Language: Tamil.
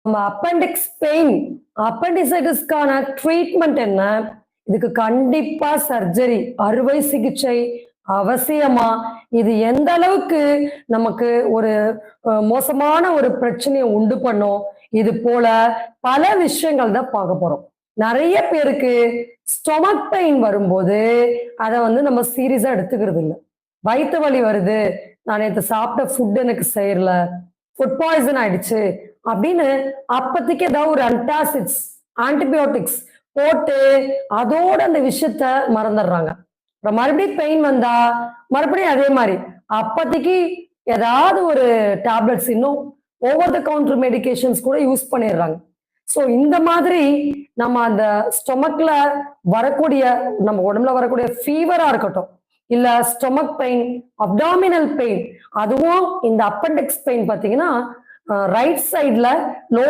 நம்ம அப்பெண்டிக்ஸ் பெயின், அப்பெண்டிசைட்டிஸ்க்கான ட்ரீட்மெண்ட் என்ன? இதுக்கு கண்டிப்பா சர்ஜரி, அறுவை சிகிச்சை அவசியமா? இது எந்த அளவுக்கு நமக்கு ஒரு மோசமான ஒரு பிரச்சனைய உண்டு பண்ணும்? இது போல பல விஷயங்கள் தான் பார்க்க போறோம். நெறைய பேருக்கு ஸ்டொமக் பெயின் வரும்போது, அத நம்ம சீரியஸா எடுத்துக்கிறது இல்ல. வயித்து வலி வருது, நான் நேத்து சாப்பிட்ட ஃபுட் எனக்கு சேரல, ஃபுட் பாய்சன் ஆயிடுச்சு அப்படின்னு அப்பதைக்கு ஏதாவது ஒரு அன்டாசிட்ஸ், ஆன்டிபயோட்டிக்ஸ் போட்டு அதோட அந்த விஷயத்த மறந்துடுறாங்க. அப்புறம் மறுபடியும் பெயின் வந்தா, மறுபடியும் அதே மாரி. அப்பதைக்கு ஏதாவது ஒரு டேப்லெட்ஸ் இன்னும் ஓவர் த கவுண்டர் மெடிகேஷன்ஸ் கூட யூஸ் பண்ணிடுறாங்க. ஸோ இந்த மாதிரி நம்ம அந்த ஸ்டொமக்ல வரக்கூடிய, நம்ம உடம்புல வரக்கூடிய ஃபீவரா இருக்கட்டும், இல்ல ஸ்டொமக் பெயின், அப்டாமினல் பெயின், அதுவும் இந்த அப்பெண்டிக்ஸ் பெயின் பார்த்தீங்கன்னா, ரைட் சைட்ல லோ